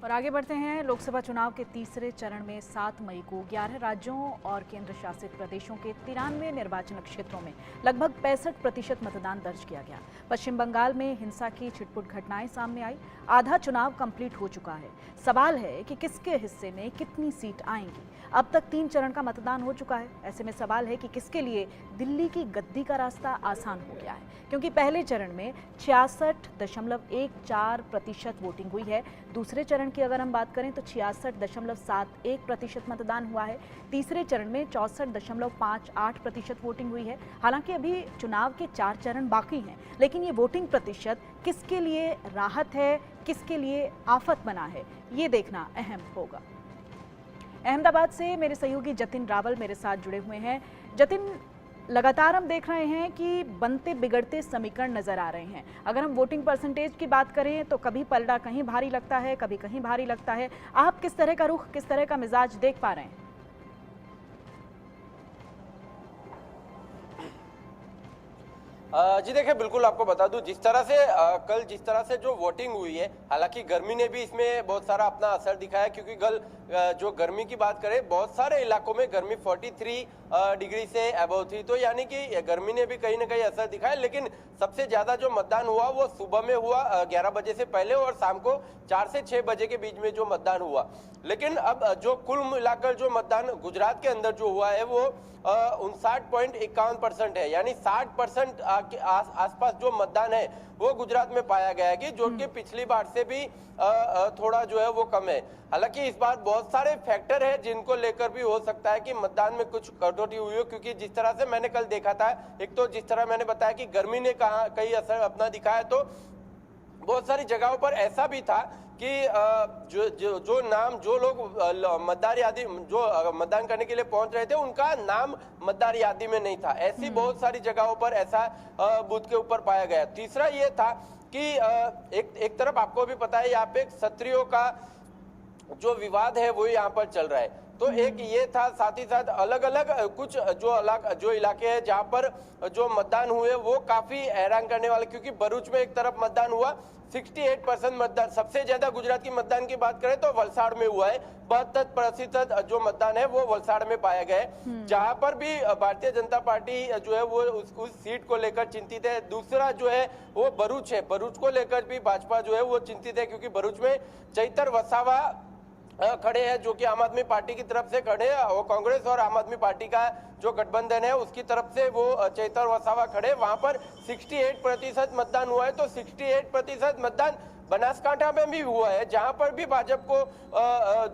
और आगे बढ़ते हैं। लोकसभा चुनाव के तीसरे चरण में 7 मई को 11 राज्यों और केंद्र शासित प्रदेशों के 93 निर्वाचन क्षेत्रों में लगभग 65% मतदान दर्ज किया गया। पश्चिम बंगाल में हिंसा की छिटपुट घटनाएं सामने आई। आधा चुनाव कंप्लीट हो चुका है। सवाल है कि किसके हिस्से में कितनी सीट आएंगी। अब तक 3 चरण का मतदान हो चुका है। ऐसे में सवाल है कि किसके लिए दिल्ली की गद्दी का रास्ता आसान हो गया है, क्योंकि पहले चरण में 66.14% वोटिंग हुई है। दूसरे चरण की अगर हम बात करें तो 66.71% मतदान हुआ है। तीसरे चरण में 64.58% वोटिंग हुई है। हालांकि अभी चुनाव के 4 चरण बाकी हैं, लेकिन ये वोटिंग प्रतिशत किसके लिए राहत है, किसके लिए आफत बना है, ये देखना अहम होगा। अहमदाबाद से मेरे सहयोगी जतिन रावल मेरे साथ जुड़े हुए हैं। जतिन, लगातार हम देख रहे हैं कि बनते बिगड़ते समीकरण नजर आ रहे हैं। अगर हम वोटिंग परसेंटेज की बात करें तो कभी पलड़ा कहीं भारी लगता है, कभी कहीं भारी लगता है। आप किस तरह का रुख, किस तरह का मिजाज देख पा रहे हैं? जी देखिए, बिल्कुल आपको बता दूं, जिस तरह से कल जिस तरह से जो वोटिंग हुई है, हालांकि गर्मी ने भी इसमें बहुत सारा अपना असर दिखाया, क्योंकि कल जो गर्मी की बात करें, बहुत सारे इलाकों में गर्मी 43 डिग्री से अबव थी, तो यानी कि गर्मी ने भी कहीं ना कहीं असर दिखाया। लेकिन सबसे ज्यादा जो मतदान हुआ वो सुबह में हुआ 11 बजे से पहले, और शाम को 4 से 6 बजे के बीच में जो मतदान हुआ। लेकिन अब जो कुल मिलाकर जो मतदान गुजरात के अंदर जो हुआ है वो 59.51% है, यानी 60% आसपास जो मतदान है वो गुजरात में पाया गया है, कि जो कि पिछली बार से भी थोड़ा जो है वो कम है। हालांकि इस बार बहुत सारे फैक्टर है जिनको लेकर भी हो सकता है कि मतदान में कुछ कटौती हुई हो, क्योंकि जिस तरह से मैंने कल देखा था, एक तो जिस तरह मैंने बताया कि गर्मी ने कहा कई असर अपना दिखाया, तो बहुत सारी जगहों पर ऐसा भी था कि जो लोग मतदार यादी जो मतदान करने के लिए पहुंच रहे थे, उनका नाम मतदार यादी में नहीं था। ऐसी बहुत सारी जगहों पर ऐसा बूथ के ऊपर पाया गया। तीसरा ये था कि एक तरफ आपको भी पता है, यहाँ पे क्षत्रियों का जो विवाद है वो यहाँ पर चल रहा है, तो एक ये था। साथ ही साथ अलग अलग कुछ जो इलाके हैं जहाँ पर जो मतदान हुए वो काफी हैरान करने वाले, क्योंकि भरूच में एक तरफ मतदान हुआ, 68% मतदान। सबसे ज्यादा गुजरात की मतदान की बात करें तो वलसाड़ में हुआ है, 72% जो मतदान है वो वलसाड़ में पाया गया है, जहां पर भी भारतीय जनता पार्टी जो है वो उस सीट को लेकर चिंतित है। दूसरा जो है वो भरूच है, भरूच को लेकर भी भाजपा जो है वो चिंतित है, क्योंकि भरूच में चैतर वसावा खड़े हैं, जो कि आम आदमी पार्टी की तरफ से खड़े हैं, और कांग्रेस और आम आदमी पार्टी का जो गठबंधन है उसकी तरफ से वो चैतर वसावा खड़े। वहां पर 68% मतदान हुआ है, तो 68% मतदान बनासकांठा में भी हुआ है, जहां पर भी भाजपा को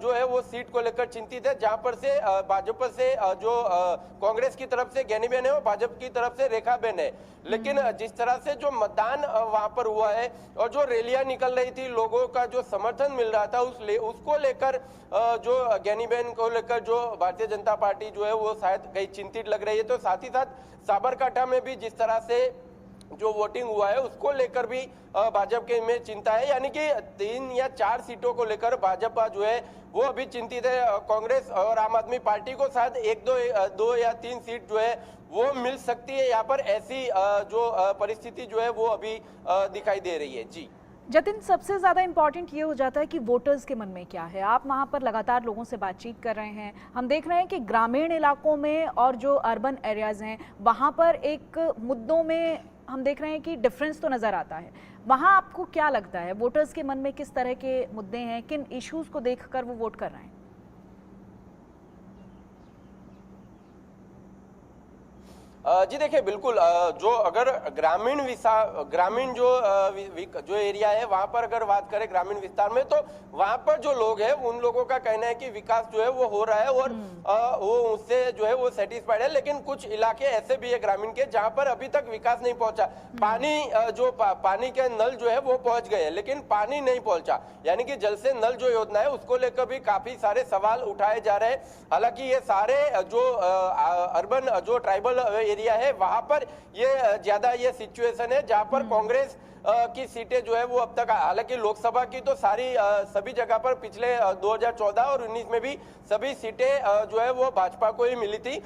जो है वो सीट को लेकर चिंतित है, जहां पर से भाजपा से जो कांग्रेस की तरफ से ज्ञानीबेन है और भाजपा की तरफ से रेखाबेन है। लेकिन जिस तरह से जो मतदान वहां पर हुआ है और जो रैलियां निकल रही थी, लोगों का जो समर्थन मिल रहा था उसको लेकर जो ज्ञानीबेन को लेकर जो भारतीय जनता पार्टी जो है वो शायद कहीं चिंतित लग रही है। तो साथ ही साथ साबरकांठा में भी जिस तरह से जो वोटिंग हुआ है उसको लेकर भी भाजपा के में चिंता है, यानी कि 3 या 4 सीटों को लेकर भाजपा जो है वो अभी चिंतित है। कांग्रेस और आम आदमी पार्टी को शायद 2 या 3 सीट जो है वो मिल सकती है यहाँ पर, ऐसी जो परिस्थिति जो है वो अभी दिखाई दे रही है। जी जतिन, सबसे ज़्यादा इम्पॉर्टेंट ये हो जाता है कि वोटर्स के मन में क्या है। आप वहाँ पर लगातार लोगों से बातचीत कर रहे हैं, हम देख रहे हैं कि ग्रामीण इलाकों में और जो अर्बन एरियाज़ हैं वहाँ पर एक मुद्दों में हम देख रहे हैं कि डिफरेंस तो नज़र आता है। वहाँ आपको क्या लगता है, वोटर्स के मन में किस तरह के मुद्दे हैं, किन इश्यूज़ को देखकर वो वोट कर रहे हैं? जी देखिए, बिल्कुल जो अगर ग्रामीण जो एरिया है वहां पर अगर बात करें ग्रामीण विस्तार में, तो वहां पर जो लोग हैं उन लोगों का कहना है कि विकास जो है वो हो रहा है और वो उससे जो है वो सेटिस्फाइड है। लेकिन कुछ इलाके ऐसे भी है ग्रामीण के जहां पर अभी तक विकास नहीं पहुंचा। पानी के नल जो है वो पहुंच गए, लेकिन पानी नहीं पहुंचा, यानी कि जल से नल जो योजना है उसको लेकर भी काफी सारे सवाल उठाए जा रहे हैं। हालांकि ये सारे जो अर्बन जो ट्राइबल एरिया है वहां पर ये ज्यादा ये सिचुएशन है, जहां पर कांग्रेस की सीटें जो है वो अब तक, हालांकि लोकसभा की तो सभी जगह पर पिछले 2014 और 19 में भी सभी सीटें जो है वो भाजपा को ही मिली थी।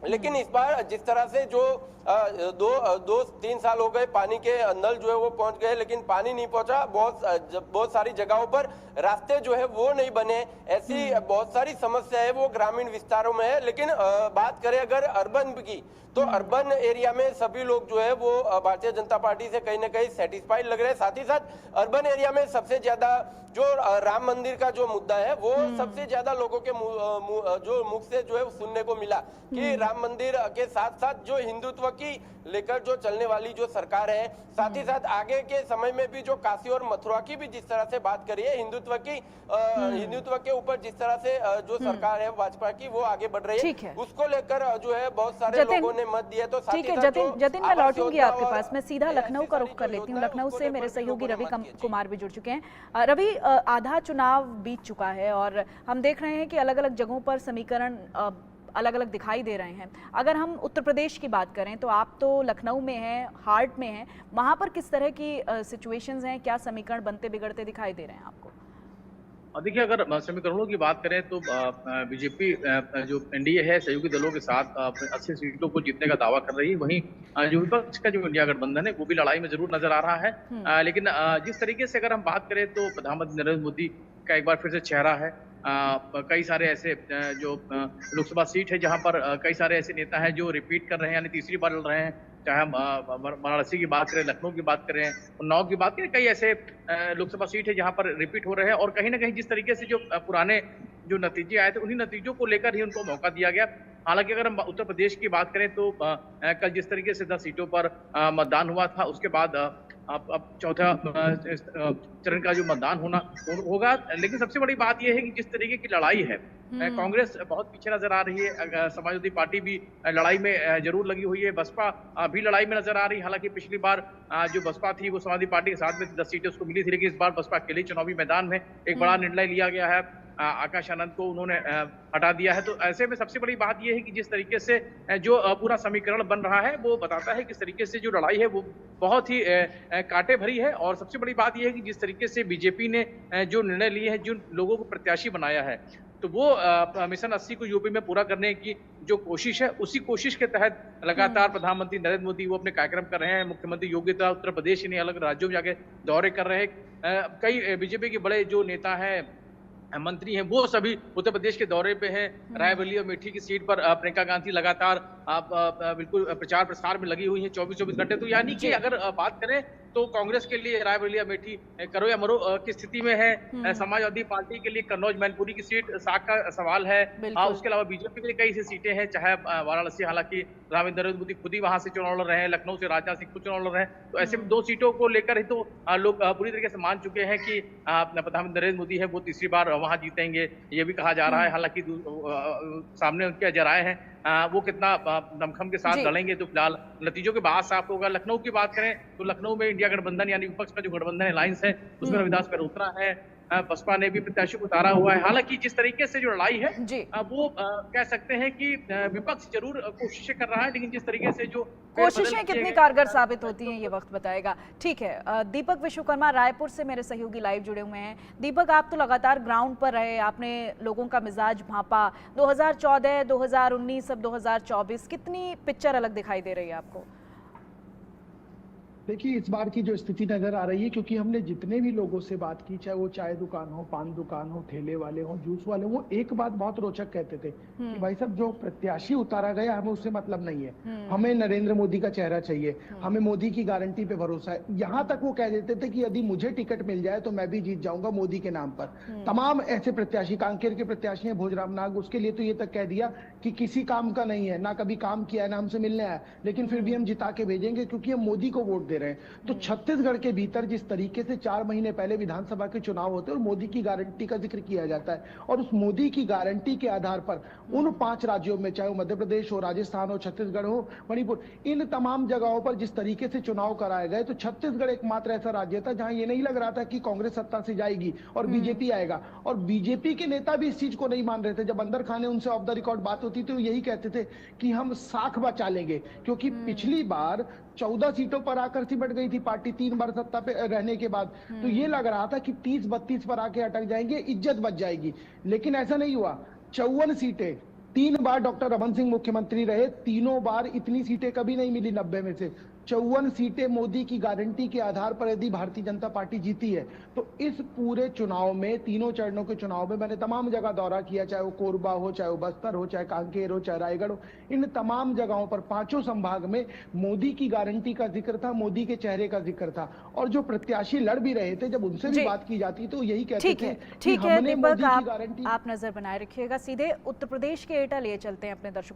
लेकिन इस बार जिस तरह से जो दो तीन साल हो गए, पानी के नल जो है वो पहुंच गए, लेकिन पानी नहीं पहुंचा। बहुत सारी जगहों पर रास्ते जो है वो नहीं बने। ऐसी बहुत सारी समस्या है वो ग्रामीण विस्तारों में है। लेकिन बात करें अगर अर्बन की, तो अर्बन एरिया में सभी लोग जो है वो भारतीय जनता पार्टी से कहीं ना कहीं सेटिस्फाइड लग रहे हैं। साथ ही साथ अर्बन एरिया में सबसे ज्यादा जो राम मंदिर का जो मुद्दा है वो सबसे ज्यादा लोगों के जो मुख से जो है सुनने को मिला कि राम मंदिर के साथ साथ जो हिंदुत्व की लेकर जो चलने वाली जो सरकार है, साथ ही साथ आगे के समय में भी जो काशी और मथुरा की भी जिस तरह से बात करी है, हिंदुत्व के ऊपर जिस तरह से जो सरकार है भाजपा की वो आगे बढ़ रही है, उसको लेकर जो है बहुत सारे लोगों ने मत दिया। तो ठीक है जतिन, मैं लौटूंगी आपके पास। मैं सीधा लखनऊ का रुख कर लेती हूँ। लखनऊ से मेरे सहयोगी रवि कुमार भी जुड़ चुके हैं। रवि, आधा चुनाव बीत चुका है और हम देख रहे हैं कि अलग अलग जगहों पर समीकरण अलग अलग दिखाई दे रहे हैं। अगर हम उत्तर प्रदेश की बात करें तो आप तो लखनऊ में हैं, हार्ट में हैं, वहां पर किस तरह की सिचुएशंस हैं, क्या समीकरण बनते बिगड़ते दिखाई दे रहे हैं आपको? देखिए, अगर समीकरणों की बात करें तो बीजेपी जो एनडीए है सहयोगी दलों के साथ 80 सीटों को जीतने का दावा कर रही है। वहीं जो विपक्ष का जो इंडिया गठबंधन है वो भी लड़ाई में जरूर नजर आ रहा है। लेकिन जिस तरीके से अगर हम बात करें तो प्रधानमंत्री नरेंद्र मोदी का एक बार फिर से चेहरा है। कई सारे ऐसे जो लोकसभा सीट है जहां पर कई सारे ऐसे नेता हैं जो रिपीट कर रहे हैं, यानी तीसरी बार लड़ रहे हैं। चाहे हम वाराणसी की बात करें, लखनऊ की बात करें, उन्नाव की बात करें, कई ऐसे लोकसभा सीट है जहां पर रिपीट हो रहे हैं। और कहीं ना कहीं जिस तरीके से जो पुराने जो नतीजे आए थे उन्हीं नतीजों को लेकर ही उनको मौका दिया गया। हालांकि अगर हम उत्तर प्रदेश की बात करें तो कल जिस तरीके से 10 सीटों पर मतदान हुआ था, उसके बाद अब चौथा चरण का जो मतदान होगा। लेकिन सबसे बड़ी बात यह है कि जिस तरीके की लड़ाई है, कांग्रेस बहुत पीछे नजर आ रही है, समाजवादी पार्टी भी लड़ाई में जरूर लगी हुई है, बसपा भी लड़ाई में नजर आ रही है। हालांकि पिछली बार जो बसपा थी वो समाजवादी पार्टी के साथ में 10 सीटें उसको मिली थी, लेकिन इस बार बसपा अकेले चुनावी मैदान में एक बड़ा निर्णय लिया गया है। आकाश आनंद को उन्होंने हटा दिया है। तो ऐसे में सबसे बड़ी बात यह है कि जिस तरीके से जो पूरा समीकरण बन रहा है वो बताता है किस तरीके से जो लड़ाई है वो बहुत ही कांटे भरी है। और सबसे बड़ी बात यह है कि जिस तरीके से बीजेपी ने जो निर्णय लिए हैं, जिन लोगों को प्रत्याशी बनाया है, तो वो मिशन 80 को यूपी में पूरा करने की जो कोशिश है, उसी कोशिश के तहत लगातार प्रधानमंत्री नरेंद्र मोदी वो अपने कार्यक्रम कर रहे हैं। मुख्यमंत्री योगी तो उत्तर प्रदेश ही नहीं, अलग राज्यों में जाके दौरे कर रहे हैं। कई बीजेपी के बड़े जो नेता हैं, मंत्री हैं, वो सभी उत्तर प्रदेश के दौरे पे हैं। रायबरेली और अमेठी की सीट पर प्रियंका गांधी लगातार बिल्कुल प्रचार प्रसार में लगी हुई हैं 24-24 घंटे। तो यानी कि अगर बात करें तो कांग्रेस के लिए रायबरेली अमेठी करो या मरो की स्थिति में है। समाजवादी पार्टी के लिए कन्नौज मैनपुरी की सीट साख का सवाल है। उसके अलावा बीजेपी के लिए कई सी सीटें हैं, चाहे वाराणसी, हालांकि प्रधानमंत्री नरेंद्र मोदी खुद ही वहां से चुनाव लड़ रहे हैं, लखनऊ से राजनाथ सिंह खुद चुनाव लड़ रहे हैं। तो ऐसे में 2 सीटों को लेकर ही तो लोग पूरी तरीके से मान चुके हैं कि प्रधानमंत्री नरेंद्र मोदी है वो तीसरी बार वहां जीतेंगे, ये भी कहा जा रहा है। हालांकि सामने उनके जराए हैं, वो कितना दमखम के साथ लड़ेंगे तो फिलहाल नतीजों के बाद साफ होगा। लखनऊ की बात करें तो लखनऊ में इंडिया गठबंधन यानी विपक्ष का जो गठबंधन अलायंस है उसमें रविदास पेरोत्रा है। बसपा ने भी प्रत्याशी को उतारा हुआ है। हालांकि जिस तरीके से जो लड़ाई है वो कह सकते हैं कि विपक्ष जरूर कोशिशें कर रहा है, लेकिन जिस तरीके से जो कोशिशें कितनी कारगर साबित होती हैं ये वक्त बताएगा। ठीक है, दीपक विश्वकर्मा रायपुर से मेरे सहयोगी लाइव जुड़े हुए हैं। दीपक, आप तो लगातार ग्राउंड पर रहे, आपने लोगों का मिजाज भांपा। 2014, 2019, अब 2024, कितनी पिक्चर अलग दिखाई दे रही है आपको? देखिए, इस बार की जो स्थिति नजर आ रही है, क्योंकि हमने जितने भी लोगों से बात की, चाहे वो चाय दुकान हो, पान दुकान हो, ठेले वाले हो, जूस वाले हो, वो एक बात बहुत रोचक कहते थे कि भाई साहब, जो प्रत्याशी उतारा गया हमें उससे मतलब नहीं है, हमें नरेंद्र मोदी का चेहरा चाहिए, हमें मोदी की गारंटी पे भरोसा है। यहाँ तक वो कह देते थे कि यदि मुझे टिकट मिल जाए तो मैं भी जीत जाऊंगा मोदी के नाम पर। तमाम ऐसे प्रत्याशी, कांकेर के प्रत्याशी हैं भोजराम नाग, उसके लिए तो ये तक कह दिया कि किसी काम का नहीं है, ना कभी काम किया है, ना हमसे मिलने आया, लेकिन फिर भी हम जिता के भेजेंगे क्योंकि हम मोदी को वोट दे रहे हैं। तो छत्तीसगढ़ के भीतर जिस तरीके से 4 महीने पहले विधानसभा के चुनाव होते हैं और मोदी की गारंटी का जिक्र किया जाता है, और उस मोदी की गारंटी के आधार पर उन 5 राज्यों में, चाहे वो मध्य प्रदेश हो, राजस्थान हो, छत्तीसगढ़ हो, मणिपुर, इन तमाम जगहों पर जिस तरीके से चुनाव कराए गए, तो छत्तीसगढ़ एकमात्र ऐसा राज्य था जहां ये नहीं लग रहा था कि कांग्रेस सत्ता से जाएगी और बीजेपी आएगा। और बीजेपी के नेता भी इस चीज को नहीं मान रहे थे। जब अंदर खाने उनसे ऑफ द रिकॉर्ड बात होती तो यही कहते थे कि हम साख बचा लेंगे, क्योंकि पिछली बार 14 सीटों पर आकर सिमट गई थी पार्टी 3 बार सत्ता पे रहने के बाद। तो ये लग रहा था कि 30-32 पर आके अटक जाएंगे, इज्जत बच जाएगी, लेकिन ऐसा नहीं हुआ। 54 सीटें 3 बार डॉक्टर रमन सिंह मुख्यमंत्री रहे, तीनों बार इतनी सीटें कभी नहीं मिली 90 में से। 54 सीटें मोदी की गारंटी के आधार पर यदि भारतीय जनता पार्टी जीती है तो इस पूरे चुनाव में, तीनों चरणों के चुनाव में मैंने तमाम जगह दौरा किया, चाहे वो कोरबा हो, चाहे वो बस्तर हो, चाहे कांकेर हो, चाहे रायगढ़ हो, इन तमाम जगहों पर पांचों संभाग में मोदी की गारंटी का जिक्र था, मोदी के चेहरे का जिक्र था। और जो प्रत्याशी लड़ भी रहे थे, जब उनसे भी बात की जाती तो यही कहते थे कि ठीक है हमने दीपक, मोदी की गारंटी। आप नजर बनाए रखिएगा। सीधे उत्तर प्रदेश के एटा लिए चलते हैं अपने दर्शकों